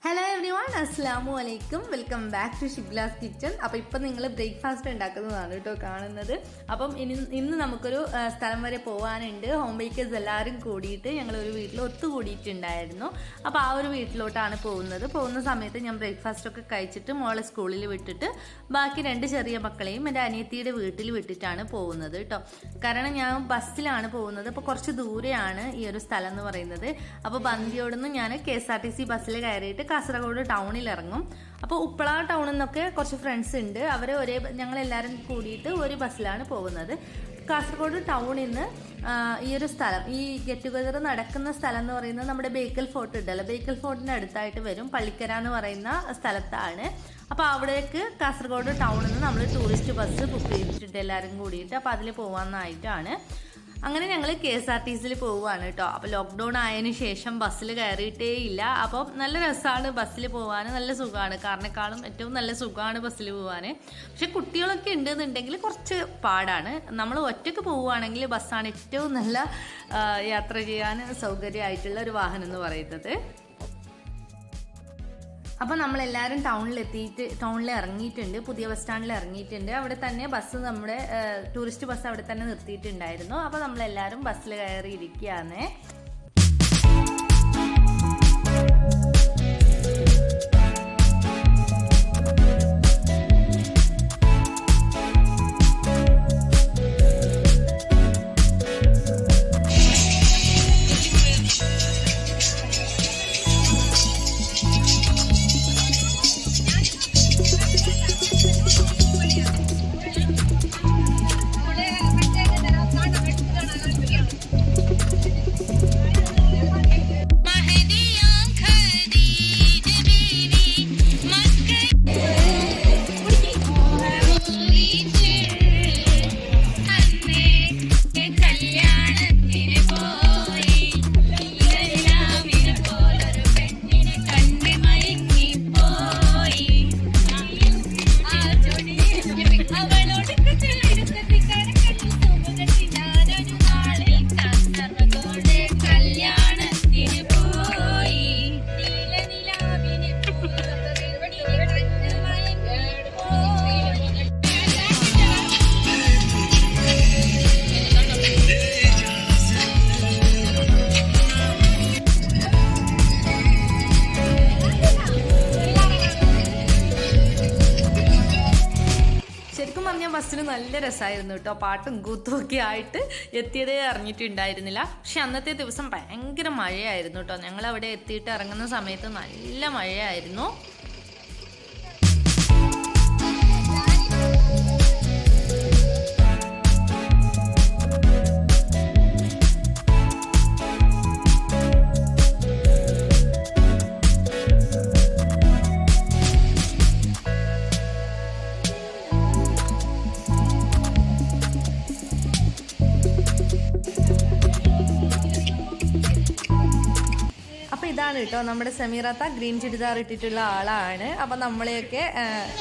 Hello every one, അസ്സലാമു അലൈക്കും. Welcome back to Shibla's kitchen. അപ്പോൾ ഇപ്പം നിങ്ങൾ ബ്രേക്ക്ഫാസ്റ്റ് ഉണ്ടാക്കുന്നതാണ് കേട്ടോ കാണുന്നത്. അപ്പം ഇന്ന് നമുക്കൊരു സ്ഥലം വരെ പോകാനുണ്ട്. ഹോം ബേക്കേഴ്സ് എല്ലാവരും കൂടിയിട്ട് ഞങ്ങളൊരു വീട്ടിൽ ഒത്തുകൂടിയിട്ടുണ്ടായിരുന്നു. അപ്പോൾ ആ ഒരു വീട്ടിലോട്ടാണ് പോകുന്ന സമയത്ത് ഞാൻ ബ്രേക്ക്ഫാസ്റ്റൊക്കെ കഴിച്ചിട്ട് മോളെ സ്കൂളിൽ വിട്ടിട്ട് ബാക്കി 2 ചെറിയ മക്കളെയും എൻ്റെ അനിയത്തിയുടെ വീട്ടിൽ വിട്ടിട്ടാണ് പോകുന്നത് കേട്ടോ. കാരണം ഞാൻ ബസ്സിലാണ് പോകുന്നത്. അപ്പോൾ കുറച്ച് ദൂരെയാണ് ഈ ഒരു സ്ഥലം എന്ന് പറയുന്നത്. അപ്പോൾ ബന്ദിയോടുന്ന് ഞാൻ KSRTC ബസ്സിൽ കയറിയിട്ട് കാസർഗോഡ് ടൗണിൽ ഇറങ്ങും. അപ്പോൾ ഉപ്പള ടൗണിൽ നിന്നൊക്കെ കുറച്ച് ഫ്രണ്ട്സ് ഉണ്ട്. അവർ ഞങ്ങളെല്ലാവരും കൂടിയിട്ട് ഒരു ബസ്സിലാണ് പോകുന്നത്. കാസർഗോഡ് ടൗണിൽ നിന്ന് ഈ ഒരു സ്ഥലം, ഈ ഗെറ്റ് ടുഗദർ നടക്കുന്ന സ്ഥലം എന്ന് പറയുന്നത് നമ്മുടെ ബേക്കൽ ഫോർട്ട് ഉണ്ടല്ലോ, ബേക്കൽ ഫോർട്ടിൻ്റെ അടുത്തായിട്ട് വരും. പള്ളിക്കര എന്ന് പറയുന്ന സ്ഥലത്താണ്. അപ്പോൾ അവിടേക്ക് കാസർഗോഡ് ടൗണിൽ നിന്ന് നമ്മൾ ടൂറിസ്റ്റ് ബസ് ബുക്ക് ചെയ്തിട്ടുണ്ട് എല്ലാവരും കൂടിയിട്ട്. അപ്പോൾ അതിൽ പോകാനായിട്ടാണ്. അങ്ങനെ ഞങ്ങൾ KSRTCയിൽ പോവുകയാണ് കേട്ടോ. അപ്പോൾ ലോക്ക്ഡൗൺ ആയതിനു ശേഷം ബസ്സിൽ കയറിയിട്ടേ ഇല്ല. അപ്പോൾ നല്ല രസമാണ് ബസ്സിൽ പോകാൻ, നല്ല സുഖമാണ്. കാറിനേക്കാളും ഏറ്റവും നല്ല സുഖമാണ് ബസ്സിൽ പോകാൻ. പക്ഷെ കുട്ടികളൊക്കെ ഉണ്ടെന്നുണ്ടെങ്കിൽ കുറച്ച് പാടാണ്. നമ്മൾ ഒറ്റയ്ക്ക് പോവുകയാണെങ്കിൽ ബസ്സാണ് ഏറ്റവും നല്ല യാത്ര ചെയ്യാൻ സൗകര്യമായിട്ടുള്ള ഒരു വാഹനം എന്ന് പറയുന്നത്. അപ്പോൾ നമ്മളെല്ലാവരും ടൗണിൽ ഇറങ്ങിയിട്ടുണ്ട്. പുതിയ ബസ് സ്റ്റാൻഡിൽ ഇറങ്ങിയിട്ടുണ്ട്. അവിടെ തന്നെ ബസ്, നമ്മുടെ ടൂറിസ്റ്റ് ബസ് അവിടെ തന്നെ നിർത്തിയിട്ടുണ്ടായിരുന്നു. അപ്പോൾ നമ്മളെല്ലാവരും ബസ്സിൽ കയറി ഇരിക്കുകയാണ്. ബസ്സിന് നല്ല രസമായിരുന്നു കേട്ടോ. പാട്ടും കൂത്തും ഒക്കെ ആയിട്ട് എത്തിയതേ അറിഞ്ഞിട്ടുണ്ടായിരുന്നില്ല. പക്ഷെ അന്നത്തെ ദിവസം ഭയങ്കര മഴയായിരുന്നു കേട്ടോ. ഞങ്ങളവിടെ എത്തിയിട്ട് ഇറങ്ങുന്ന സമയത്ത് നല്ല മഴയായിരുന്നു. ഇതാണ് കേട്ടോ നമ്മുടെ സമീറത്ത, ഗ്രീൻ ചുരിദാർ ഇട്ടിട്ടുള്ള ആളാണ്. അപ്പം നമ്മളെയൊക്കെ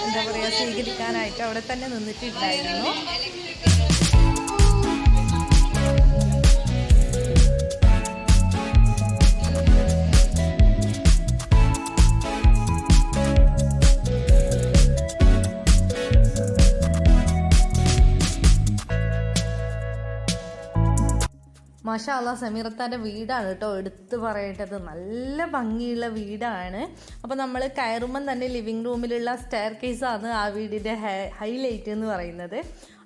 എന്താ പറയുക, സ്വീകരിക്കാനായിട്ട് അവിടെ തന്നെ നിന്നിട്ടുണ്ടായിരുന്നു. മാഷാ അല്ലാഹ്, സമീറത്താൻ്റെ വീടാണ് കേട്ടോ എടുത്ത് പറയേണ്ടത്. നല്ല ഭംഗിയുള്ള വീടാണ്. അപ്പോൾ നമ്മൾ കയറുമ്പം തന്നെ ലിവിങ് റൂമിലുള്ള സ്റ്റെയർ കേസാണ് ആ വീടിൻ്റെ ഹൈലൈറ്റ് എന്ന് പറയുന്നത്.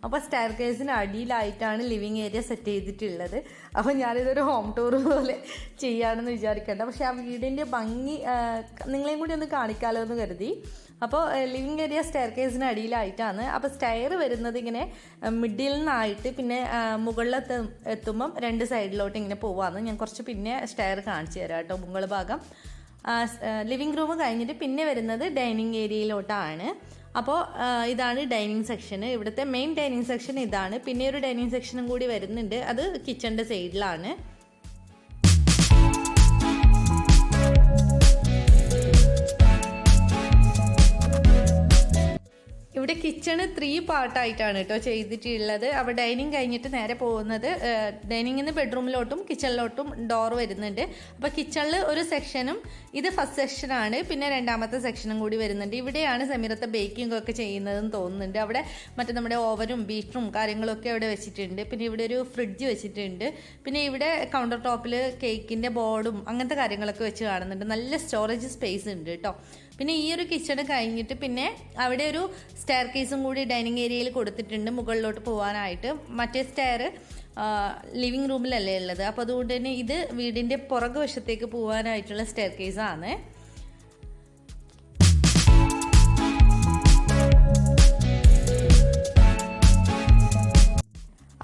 അപ്പോൾ സ്റ്റെയർ കേസിന് അടിയിലായിട്ടാണ് ലിവിങ് ഏരിയ സെറ്റ് ചെയ്തിട്ടുള്ളത്. അപ്പോൾ ഞാനിതൊരു ഹോം ടൂർ പോലെ ചെയ്യാമെന്ന് വിചാരിക്കേണ്ട. പക്ഷേ ആ വീടിൻ്റെ ഭംഗി നിങ്ങളെയും കൂടി ഒന്ന് കാണിക്കാമല്ലോ എന്ന് കരുതി. അപ്പോൾ ലിവിങ് ഏരിയ സ്റ്റെയർ കേസിന് അടിയിലായിട്ടാണ്. അപ്പോൾ സ്റ്റെയർ വരുന്നത് ഇങ്ങനെ മിഡിൽ നിന്നായിട്ട് പിന്നെ മുകളിൽ എത്തുമ്പം 2 സൈഡിലോട്ട് ഇങ്ങനെ പോവാന്ന്. ഞാൻ കുറച്ച് പിന്നെ സ്റ്റെയർ കാണിച്ചു തരാം കേട്ടോ. മുകൾ ഭാഗം ലിവിങ് റൂം കഴിഞ്ഞിട്ട് പിന്നെ വരുന്നത് ഡൈനിങ് ഏരിയയിലോട്ടാണ്. അപ്പോൾ ഇതാണ് ഡൈനിങ് സെക്ഷൻ. ഇവിടുത്തെ മെയിൻ ഡൈനിങ് സെക്ഷൻ ഇതാണ്. പിന്നെ ഒരു ഡൈനിങ് സെക്ഷനും കൂടി വരുന്നുണ്ട്, അത് കിച്ചണിൻ്റെ സൈഡിലാണ്. ഇവിടെ കിച്ചണ് 3 പാർട്ടായിട്ടാണ് കേട്ടോ ചെയ്തിട്ടുള്ളത്. അപ്പോൾ ഡൈനിങ് കഴിഞ്ഞിട്ട് നേരെ പോകുന്നത് ഡൈനിങ്ങിൽ നിന്ന് ബെഡ്റൂമിലോട്ടും കിച്ചണിലോട്ടും ഡോർ വരുന്നുണ്ട്. അപ്പോൾ കിച്ചണിൽ ഒരു സെക്ഷനും ഇത് ഫസ്റ്റ് സെക്ഷനാണ്, പിന്നെ രണ്ടാമത്തെ സെക്ഷനും കൂടി വരുന്നുണ്ട്. ഇവിടെയാണ് സമീറത്തെ ബേക്കിംഗ് ഒക്കെ ചെയ്യുന്നതെന്ന് തോന്നുന്നുണ്ട്. അവിടെ മറ്റേ നമ്മുടെ ഓവനും ബീറ്ററും കാര്യങ്ങളൊക്കെ അവിടെ വെച്ചിട്ടുണ്ട്. പിന്നെ ഇവിടെ ഒരു ഫ്രിഡ്ജ് വെച്ചിട്ടുണ്ട്. പിന്നെ ഇവിടെ കൗണ്ടർ ടോപ്പിൽ കേക്കിൻ്റെ ബോർഡും അങ്ങനത്തെ കാര്യങ്ങളൊക്കെ വെച്ച് കാണുന്നുണ്ട്. നല്ല സ്റ്റോറേജ് സ്പേസ് ഉണ്ട് കേട്ടോ. പിന്നെ ഈ ഒരു കിച്ചണ് കഴിഞ്ഞിട്ട് പിന്നെ അവിടെ ഒരു സ്റ്റെയർ കേസും കൂടി ഡൈനിങ് ഏരിയയിൽ കൊടുത്തിട്ടുണ്ട് മുകളിലോട്ട് പോകാനായിട്ട്. മറ്റേ സ്റ്റെയർ ലിവിങ് റൂമിലല്ലേ ഉള്ളത്, അപ്പോൾ അതുകൊണ്ട് തന്നെ ഇത് വീടിൻ്റെ പുറകു വശത്തേക്ക് പോകാനായിട്ടുള്ള സ്റ്റെയർ കേസാണ്.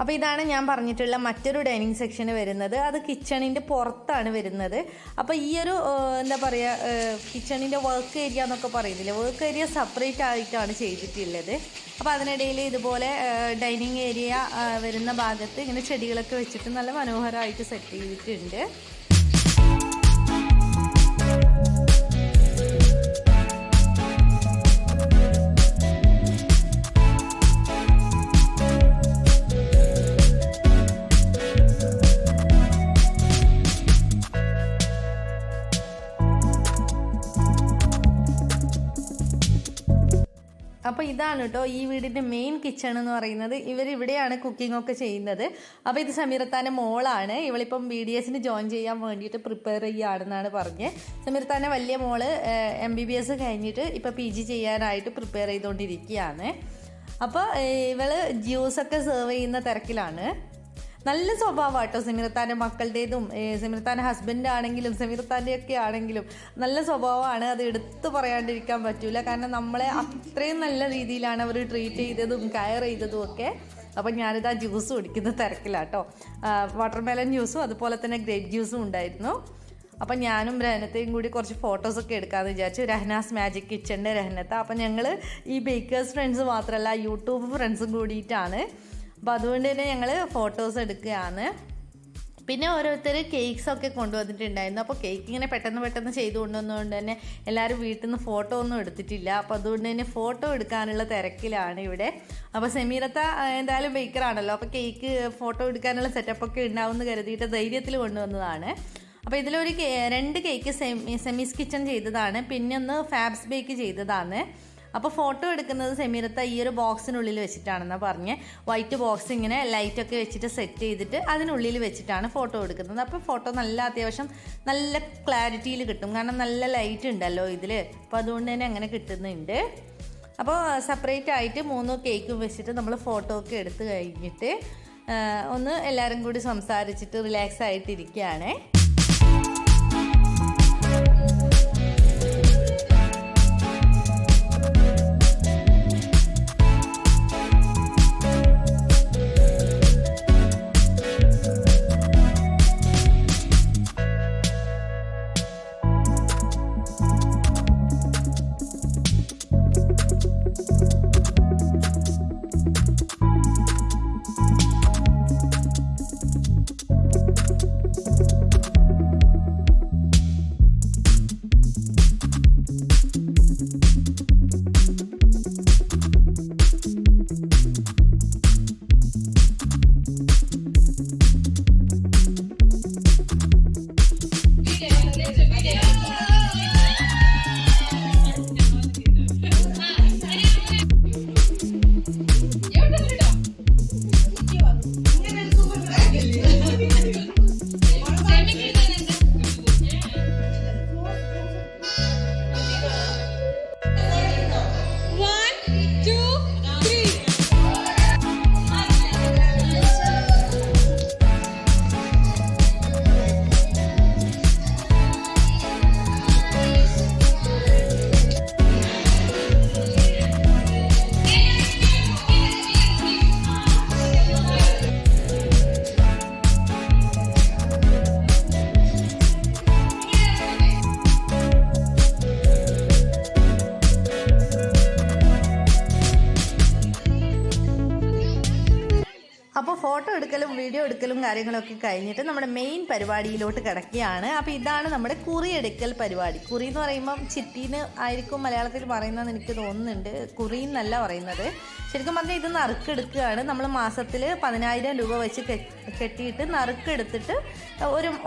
അപ്പോൾ ഇതാണ് ഞാൻ പറഞ്ഞിട്ടുള്ള മറ്റൊരു ഡൈനിങ് സെക്ഷന് വരുന്നത്. അത് കിച്ചണിൻ്റെ പുറത്താണ് വരുന്നത്. അപ്പോൾ ഈ ഒരു എന്താ പറയുക, കിച്ചണിൻ്റെ വർക്ക് ഏരിയ എന്നൊക്കെ പറയുന്നില്ല, വർക്ക് ഏരിയ സെപ്പറേറ്റ് ആയിട്ടാണ് ചെയ്തിട്ടുള്ളത്. അപ്പോൾ അതിനിടയിൽ ഇതുപോലെ ഡൈനിങ് ഏരിയ വരുന്ന ഭാഗത്ത് ഇങ്ങനെ ചെടികളൊക്കെ വെച്ചിട്ട് നല്ല മനോഹരമായിട്ട് സെറ്റ് ചെയ്തിട്ടുണ്ട്. അപ്പോൾ ഇതാണ് കേട്ടോ ഈ വീടിൻ്റെ മെയിൻ കിച്ചൺ എന്ന് പറയുന്നത്. ഇവരിവിടെയാണ് കുക്കിംഗ് ഒക്കെ ചെയ്യുന്നത്. അപ്പോൾ ഇത് സമീറത്താൻ്റെ മോളാണ്. ഇവളിപ്പം BDSന് ജോയിൻ ചെയ്യാൻ വേണ്ടിയിട്ട് പ്രിപ്പയർ ചെയ്യുകയാണെന്നാണ് പറഞ്ഞത്. സമീറത്താൻ്റെ വലിയ മോള് MBBS കഴിഞ്ഞിട്ട് ഇപ്പോൾ PG ചെയ്യാനായിട്ട് പ്രിപ്പയർ ചെയ്തുകൊണ്ടിരിക്കുകയാണ്. അപ്പോൾ ഇവള് ജ്യൂസൊക്കെ സെർവ് ചെയ്യുന്ന തിരക്കിലാണ്. നല്ല സ്വഭാവം കേട്ടോ സമീറത്താൻ്റെ മക്കളുടേതും സമീറത്താൻ്റെ ഹസ്ബൻഡ് ആണെങ്കിലും സമീറത്താൻ്റെ ഒക്കെ ആണെങ്കിലും നല്ല സ്വഭാവമാണ്. അത് എടുത്തു പറയാണ്ടിരിക്കാൻ പറ്റില്ല. കാരണം നമ്മളെ അത്രയും നല്ല രീതിയിലാണ് അവർ ട്രീറ്റ് ചെയ്തതും കെയർ ചെയ്തതും ഒക്കെ. അപ്പം ഞാനിതാ ജ്യൂസ് കുടിക്കുന്ന തിരക്കിലാട്ടോ. വാട്ടർമെലൺ ജ്യൂസും അതുപോലെ തന്നെ ഗ്രേപ്പ് ജ്യൂസും ഉണ്ടായിരുന്നു. അപ്പം ഞാനും രഹനത്തെയും കൂടി കുറച്ച് ഫോട്ടോസൊക്കെ എടുക്കാമെന്ന് വിചാരിച്ചു. രഹനാസ് മാജിക് കിച്ചണിൻ്റെ രഹനത്ത. അപ്പം ഞങ്ങൾ ഈ ബേക്കേഴ്സ് ഫ്രണ്ട്സ് മാത്രമല്ല യൂട്യൂബ് ഫ്രണ്ട്സും കൂടിയിട്ടാണ്. അപ്പോൾ അതുകൊണ്ട് തന്നെ ഞങ്ങൾ ഫോട്ടോസ് എടുക്കുകയാണ്. പിന്നെ ഓരോരുത്തർ കേക്ക്സൊക്കെ കൊണ്ടുവന്നിട്ടുണ്ടായിരുന്നു. അപ്പോൾ കേക്ക് ഇങ്ങനെ പെട്ടെന്ന് ചെയ്തു കൊണ്ടുവന്നതുകൊണ്ട് തന്നെ എല്ലാവരും വീട്ടിൽ നിന്ന് ഫോട്ടോ ഒന്നും എടുത്തിട്ടില്ല. അപ്പോൾ അതുകൊണ്ട് തന്നെ ഫോട്ടോ എടുക്കാനുള്ള തിരക്കിലാണ് ഇവിടെ. അപ്പോൾ സമീറത്ത എന്തായാലും ബേക്കറാണല്ലോ, അപ്പോൾ കേക്ക് ഫോട്ടോ എടുക്കാനുള്ള സെറ്റപ്പൊക്കെ ഉണ്ടാവുമെന്ന് കരുതിയിട്ട് ധൈര്യത്തിൽ കൊണ്ടുവന്നതാണ്. അപ്പോൾ ഇതിലൊരു 2 കേക്ക് സെമീസ് കിച്ചൺ ചെയ്തതാണ്, പിന്നെ ഒന്ന് ഫാബ്സ് ബേക്ക് ചെയ്തതാണ്. അപ്പോൾ ഫോട്ടോ എടുക്കുന്നത് സമീറത്ത ഈ ഒരു ബോക്സിനുള്ളിൽ വെച്ചിട്ടാണെന്നാണ് പറഞ്ഞ്. വൈറ്റ് ബോക്സ് ഇങ്ങനെ ലൈറ്റൊക്കെ വെച്ചിട്ട് സെറ്റ് ചെയ്തിട്ട് അതിനുള്ളിൽ വെച്ചിട്ടാണ് ഫോട്ടോ എടുക്കുന്നത്. അപ്പോൾ ഫോട്ടോ നല്ല അത്യാവശ്യം നല്ല ക്ലാരിറ്റിയിൽ കിട്ടും, കാരണം നല്ല ലൈറ്റ് ഉണ്ടല്ലോ ഇതിൽ. അപ്പോൾ അതുകൊണ്ട് തന്നെ അങ്ങനെ കിട്ടുന്നുണ്ട്. അപ്പോൾ സെപ്പറേറ്റ് ആയിട്ട് 3 കേക്കും വെച്ചിട്ട് നമ്മൾ ഫോട്ടോ ഒക്കെ എടുത്ത് കഴിഞ്ഞിട്ട് ഒന്ന് എല്ലാവരും കൂടി സംസാരിച്ചിട്ട് റിലാക്സ് ആയിട്ടിരിക്കുകയാണ്. അപ്പോൾ ഫോട്ടോ എടുക്കലും വീഡിയോ എടുക്കലും കാര്യങ്ങളൊക്കെ കഴിഞ്ഞിട്ട് നമ്മുടെ മെയിൻ പരിപാടിയിലോട്ട് കിടക്കുകയാണ്. അപ്പോൾ ഇതാണ് നമ്മുടെ കുറി എടുക്കൽ പരിപാടി. കുറി എന്ന് പറയുമ്പം ചിറ്റീന്ന് ആയിരിക്കും മലയാളത്തിൽ പറയുന്നതെന്ന് എനിക്ക് തോന്നുന്നുണ്ട്. കുറി എന്നല്ല പറയുന്നത്. ശരിക്കും പറഞ്ഞാൽ ഇത് നറുക്കെടുക്കുകയാണ്. നമ്മൾ മാസത്തിൽ 10,000 രൂപ വെച്ച് കെട്ടിയിട്ട് നറുക്കെടുത്തിട്ട്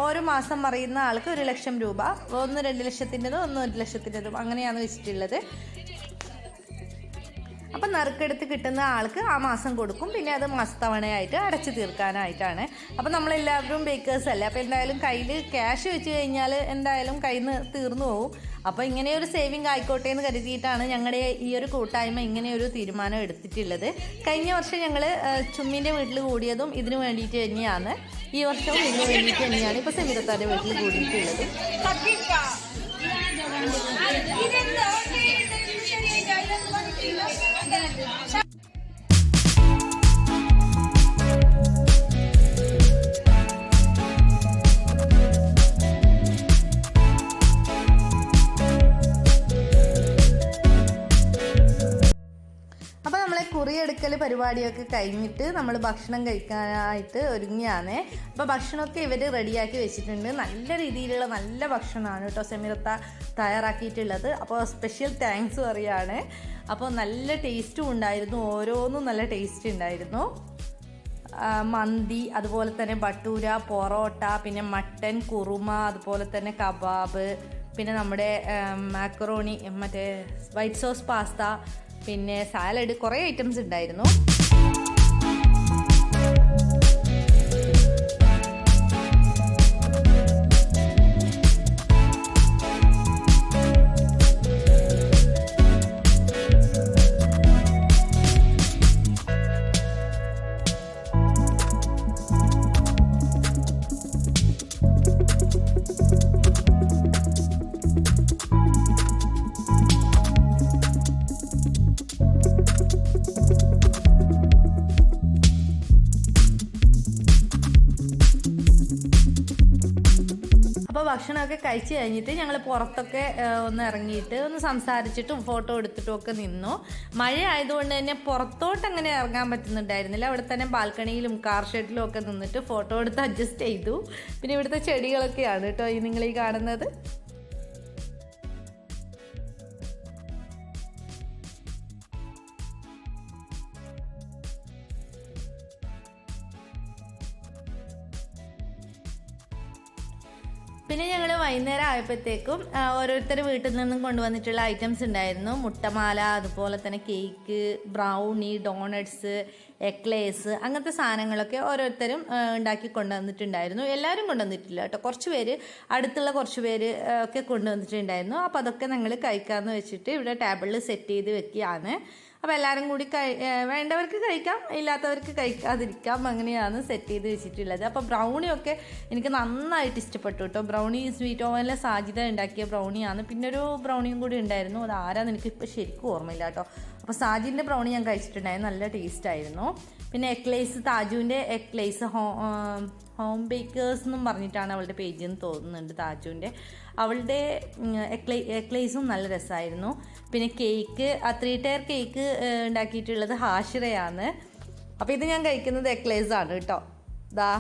ഓരോ മാസം പറയുന്ന ആൾക്ക് 1 ലക്ഷം രൂപ, ഒന്ന് 2 ലക്ഷത്തിൻ്റെതും ഒന്ന് 1 ലക്ഷത്തിൻ്റെതും അങ്ങനെയാണ് വെച്ചിട്ടുള്ളത്. അപ്പം നറുക്കെടുത്ത് കിട്ടുന്ന ആൾക്ക് ആ മാസം കൊടുക്കും. പിന്നെ അത് മാസത്തവണയായിട്ട് അടച്ചു തീർക്കാനായിട്ടാണ്. അപ്പം നമ്മളെല്ലാവരും ബേക്കേഴ്സ് അല്ലേ, അപ്പോൾ എന്തായാലും കയ്യിൽ ക്യാഷ് വെച്ച് കഴിഞ്ഞാൽ എന്തായാലും കയ്യിൽ നിന്ന് തീർന്നു പോകും. അപ്പോൾ ഇങ്ങനെയൊരു സേവിങ് ആയിക്കോട്ടെ എന്ന് കരുതിയിട്ടാണ് ഞങ്ങളുടെ ഈ ഒരു കൂട്ടായ്മ ഇങ്ങനെയൊരു തീരുമാനം എടുത്തിട്ടുള്ളത്. കഴിഞ്ഞ വർഷം ഞങ്ങൾ ചുമ്മിൻ്റെ വീട്ടിൽ കൂടിയതും ഇതിനു വേണ്ടിയിട്ട് തന്നെയാണ്. ഈ വർഷവും ഇതിനു വേണ്ടിയിട്ട് തന്നെയാണ് ഇപ്പോൾ സെമിറത്താൻ്റെ വീട്ടിൽ കൂടിയിട്ടുള്ളത്. അപ്പോൾ നമ്മളെ കുറിയെടുക്കൽ പരിപാടിയൊക്കെ കഴിഞ്ഞിട്ട് നമ്മൾ ഭക്ഷണം കഴിക്കാനായിട്ട് ഒരുങ്ങിയാണ്. അപ്പോൾ ഭക്ഷണമൊക്കെ ഇവർ റെഡിയാക്കി വെച്ചിട്ടുണ്ട്. നല്ല രീതിയിലുള്ള നല്ല ഭക്ഷണമാണ് കേട്ടോ സെമിറത്ത തയ്യാറാക്കിയിട്ടുള്ളത്. അപ്പോൾ സ്പെഷ്യൽ താങ്ക്സ് പറയുകയാണ്. അപ്പോൾ നല്ല ടേസ്റ്റും ഉണ്ടായിരുന്നു, ഓരോന്നും നല്ല ടേസ്റ്റ് ഉണ്ടായിരുന്നു. മന്തി, അതുപോലെ തന്നെ ബട്ടൂര, പൊറോട്ട, പിന്നെ മട്ടൻ കുറുമ, അതുപോലെ തന്നെ കബാബ്, പിന്നെ നമ്മുടെ മാക്കറോണി, മറ്റേ വൈറ്റ് സോസ് പാസ്ത, പിന്നെ സാലഡ്, കുറേ ഐറ്റംസ് ഉണ്ടായിരുന്നു. അപ്പോൾ ഭക്ഷണമൊക്കെ കഴിച്ച് കഴിഞ്ഞിട്ട് ഞങ്ങൾ പുറത്തൊക്കെ ഒന്ന് ഇറങ്ങിയിട്ട് ഒന്ന് സംസാരിച്ചിട്ടും ഫോട്ടോ എടുത്തിട്ടും ഒക്കെ നിന്നു. മഴ ആയതുകൊണ്ട് തന്നെ പുറത്തോട്ട് അങ്ങനെ ഇറങ്ങാൻ പറ്റുന്നുണ്ടായിരുന്നില്ല. അവിടെ തന്നെ ബാൽക്കണിയിലും കാർ ഷെഡിലും ഒക്കെ നിന്നിട്ട് ഫോട്ടോ എടുത്ത് അഡ്ജസ്റ്റ് ചെയ്തു. പിന്നെ ഇവിടുത്തെ ചെടികളൊക്കെയാണ് കേട്ടോ ഈ നിങ്ങളീ കാണുന്നത്. പിന്നെ ഞങ്ങൾ വൈകുന്നേരം ആയപ്പോഴത്തേക്കും ഓരോരുത്തർ വീട്ടിൽ നിന്നും കൊണ്ടുവന്നിട്ടുള്ള ഐറ്റംസ് ഉണ്ടായിരുന്നു. മുട്ടമാല, അതുപോലെ തന്നെ കേക്ക്, ബ്രൗണി, ഡോണറ്റ്സ്, എക്ലേസ്, അങ്ങനത്തെ സാധനങ്ങളൊക്കെ ഓരോരുത്തരും ഉണ്ടാക്കി കൊണ്ടുവന്നിട്ടുണ്ടായിരുന്നു. എല്ലാവരും കൊണ്ടുവന്നിട്ടില്ല കേട്ടോ, കുറച്ച് പേര്, അടുത്തുള്ള കുറച്ച് പേര് ഒക്കെ കൊണ്ടുവന്നിട്ടുണ്ടായിരുന്നു. അപ്പോൾ അതൊക്കെ ഞങ്ങൾ കഴിക്കാമെന്ന് വെച്ചിട്ട് ഇവിടെ ടേബിളിൽ സെറ്റ് ചെയ്ത് വെക്കുകയാണ്. അപ്പോൾ എല്ലാവരും കൂടി വേണ്ടവർക്ക് കഴിക്കാം, ഇല്ലാത്തവർക്ക് കഴിക്കാതിരിക്കാം, അങ്ങനെയാണ് സെറ്റ് ചെയ്ത് വെച്ചിട്ടുള്ളത്. അപ്പോൾ ബ്രൗണിയൊക്കെ എനിക്ക് നന്നായിട്ട് ഇഷ്ടപ്പെട്ടു കേട്ടോ. ബ്രൗണി സ്വീറ്റ് ഓവനിലെ സാജിത ഉണ്ടാക്കിയ ബ്രൗണിയാണ്. പിന്നെ ഒരു ബ്രൗണിയും കൂടി ഉണ്ടായിരുന്നു, അത് ആരാന്ന് എനിക്കിപ്പോൾ ശരിക്കും ഓർമ്മയില്ല കേട്ടോ. അപ്പോൾ സാജിൻ്റെ ബ്രൗണി ഞാൻ കഴിച്ചിട്ടുണ്ടായിരുന്നു, നല്ല ടേസ്റ്റായിരുന്നു. പിന്നെ എക്ലേസ്, താജുവിൻ്റെ എക്ലേസ് ഹോം ബേക്കേഴ്സ് എന്നും പറഞ്ഞിട്ടാണ് അവളുടെ പേജിൽ നിന്ന് തോന്നുന്നുണ്ട് താജുവിൻ്റെ. അവളുടെ എക്ലേസും നല്ല രസമായിരുന്നു. പിന്നെ കേക്ക്, 3 ടയർ കേക്ക് ഉണ്ടാക്കിയിട്ടുള്ളത് ഹാഷിറയാണ്. അപ്പോൾ ഇത് ഞാൻ കഴിക്കുന്നത് എക്ലേസ് ആണ് കേട്ടോ. ദാ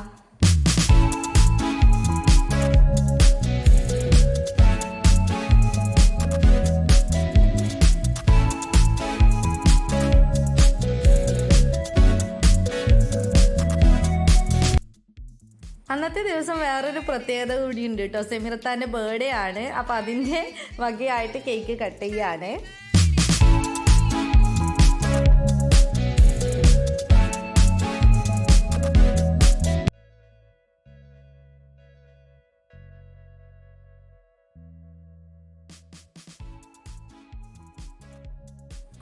അന്നത്തെ ദിവസം വേറൊരു പ്രത്യേകത കൂടിയുണ്ട് കേട്ടോ. സെമിറത്താൻ്റെ ബർത്ത്ഡേ ആണ്. അപ്പോൾ അതിൻ്റെ വകയായിട്ട് കേക്ക് കട്ട് ചെയ്യാണ്.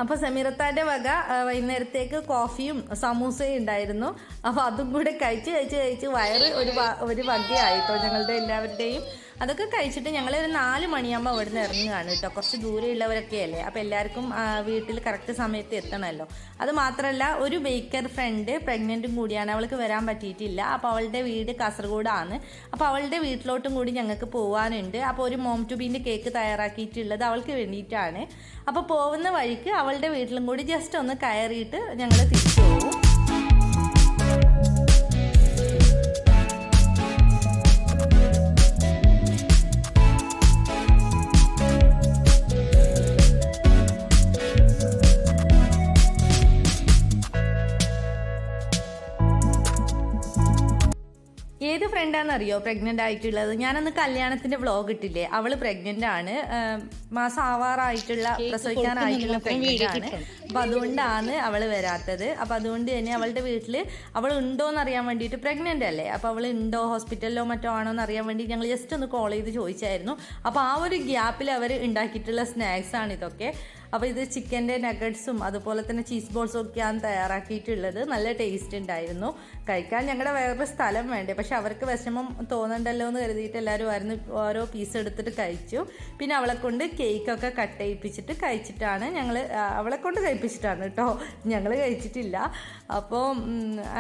അപ്പോൾ സെമിറത്താൻ്റെ വക വൈകുന്നേരത്തേക്ക് കോഫിയും സമൂസയും ഉണ്ടായിരുന്നു. അപ്പോൾ അതും കൂടെ കഴിച്ച് വയറ് ഒരു വകയായിട്ടോ ഞങ്ങളുടെ എല്ലാവരുടെയും. അതൊക്കെ കഴിച്ചിട്ട് ഞങ്ങളൊരു 4 മണിയാകുമ്പോൾ അവിടെ നിന്ന് ഇറങ്ങുകയാണ് കേട്ടോ. കുറച്ച് ദൂരെയുള്ളവരൊക്കെ അല്ലേ, അപ്പോൾ എല്ലാവർക്കും വീട്ടിൽ കറക്റ്റ് സമയത്ത് എത്തണമല്ലോ. അത് മാത്രമല്ല, ഒരു ബേക്കർ ഫ്രണ്ട് പ്രഗ്നൻറ്റും കൂടിയാണ്, അവൾക്ക് വരാൻ പറ്റിയിട്ടില്ല. അപ്പോൾ അവളുടെ വീട് കാസർഗോഡാണ്. അപ്പോൾ അവളുടെ വീട്ടിലോട്ടും കൂടി ഞങ്ങൾക്ക് പോകാനുണ്ട്. അപ്പോൾ ഒരു മോം ടു ബീൻ്റെ കേക്ക് തയ്യാറാക്കിയിട്ടുള്ളത് അവൾക്ക് വേണ്ടിയിട്ടാണ്. അപ്പോൾ പോകുന്ന വഴിക്ക് അവളുടെ വീട്ടിലും കൂടി ജസ്റ്റ് ഒന്ന് കയറിയിട്ട് ഞങ്ങൾ തിരിച്ചു പോകും. ഏത് ഫ്രണ്ടാണെന്നറിയോ പ്രഗ്നൻ്റ് ആയിട്ടുള്ളത്? ഞാനന്ന് കല്യാണത്തിൻ്റെ വ്ളോഗ് ഇട്ടില്ലേ, അവൾ പ്രഗ്നൻ്റ് ആണ്, മാസം ആവാറായിട്ടുള്ള പ്രസവിക്കാനായിട്ടുള്ള പ്രഗ്നൻ്റ് ആണ്. അപ്പോൾ അതുകൊണ്ടാണ് അവൾ വരാത്തത്. അപ്പോൾ അതുകൊണ്ട് തന്നെ അവളുടെ വീട്ടിൽ അവൾ ഉണ്ടോയെന്ന് അറിയാൻ വേണ്ടിയിട്ട്, പ്രഗ്നൻ്റ് അല്ലേ, അപ്പോൾ അവൾ ഉണ്ടോ ഹോസ്പിറ്റലിലോ മറ്റോ ആണോ എന്ന് അറിയാൻ വേണ്ടി ഞങ്ങൾ ജസ്റ്റ് ഒന്ന് കോൾ ചെയ്ത് ചോദിച്ചായിരുന്നു. അപ്പോൾ ആ ഒരു ഗ്യാപ്പിൽ അവർ ഉണ്ടാക്കിയിട്ടുള്ള സ്നാക്സാണ് ഇതൊക്കെ. അപ്പോൾ ഇത് ചിക്കൻ്റെ നഗറ്റ്സും അതുപോലെ തന്നെ ചീസ് ബോൾസും ഒക്കെയാണ് തയ്യാറാക്കിയിട്ടുള്ളത്. നല്ല ടേസ്റ്റ് ഉണ്ടായിരുന്നു. കഴിക്കാൻ ഞങ്ങളുടെ വേറൊരു സ്ഥലം വേണ്ടേ, പക്ഷെ അവർക്ക് വിഷമം തോന്നണ്ടല്ലോ എന്ന് കരുതിയിട്ട് എല്ലാവരും ആയിരുന്നു ഓരോ പീസ് എടുത്തിട്ട് കഴിച്ചു. പിന്നെ അവളെ കൊണ്ട് കേക്കൊക്കെ കട്ട് ചെയ്യിപ്പിച്ചിട്ട് കഴിച്ചിട്ടാണ് അവളെ കൊണ്ട് കഴിപ്പിച്ചിട്ടാണ് കേട്ടോ, ഞങ്ങൾ കഴിച്ചിട്ടില്ല. അപ്പോൾ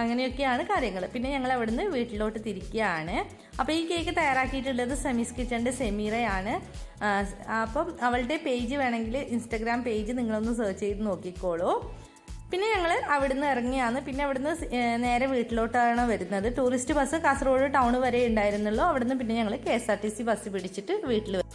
അങ്ങനെയൊക്കെയാണ് കാര്യങ്ങൾ. പിന്നെ ഞങ്ങൾ അവിടുന്ന് വീട്ടിലോട്ട് തിരിക്കുകയാണ്. അപ്പോൾ ഈ കേക്ക് തയ്യാറാക്കിയിട്ടുള്ളത് സെമീസ് കിച്ചൻ്റെ സെമീറയാണ്. അപ്പം അവളുടെ പേജ് വേണമെങ്കിൽ ഇൻസ്റ്റഗ്രാം പേജ് നിങ്ങളൊന്ന് സെർച്ച് ചെയ്ത് നോക്കിക്കോളൂ. പിന്നെ ഞങ്ങൾ അവിടുന്ന് ഇറങ്ങിയാണ്. പിന്നെ അവിടുന്ന് നേരെ വീട്ടിലോട്ടാണ് വരുന്നത്. ടൂറിസ്റ്റ് ബസ് കാസർഗോഡ് ടൗൺ വരെ ഉണ്ടായിരുന്നുള്ളൂ. അവിടുന്ന് പിന്നെ ഞങ്ങൾ KSRTC ബസ് പിടിച്ചിട്ട് വീട്ടിൽ വരും.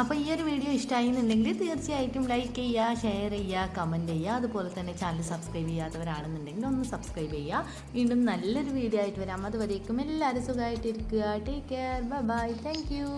അപ്പോൾ ഈ ഒരു വീഡിയോ ഇഷ്ടമായി എന്നുണ്ടെങ്കിൽ തീർച്ചയായിട്ടും ലൈക്ക് ചെയ്യുക, ഷെയർ ചെയ്യുക, കമൻറ്റ് ചെയ്യുക. അതുപോലെ തന്നെ ചാനൽ സബ്സ്ക്രൈബ് ചെയ്യാത്തവരാണെന്നുണ്ടെങ്കിൽ ഒന്ന് സബ്സ്ക്രൈബ് ചെയ്യുക. വീണ്ടും നല്ലൊരു വീഡിയോ ആയിട്ട് വരാം. അതുവരേക്കും എല്ലാവരും സുഖമായിട്ടിരിക്കുക. Take care, bye bye, thank U.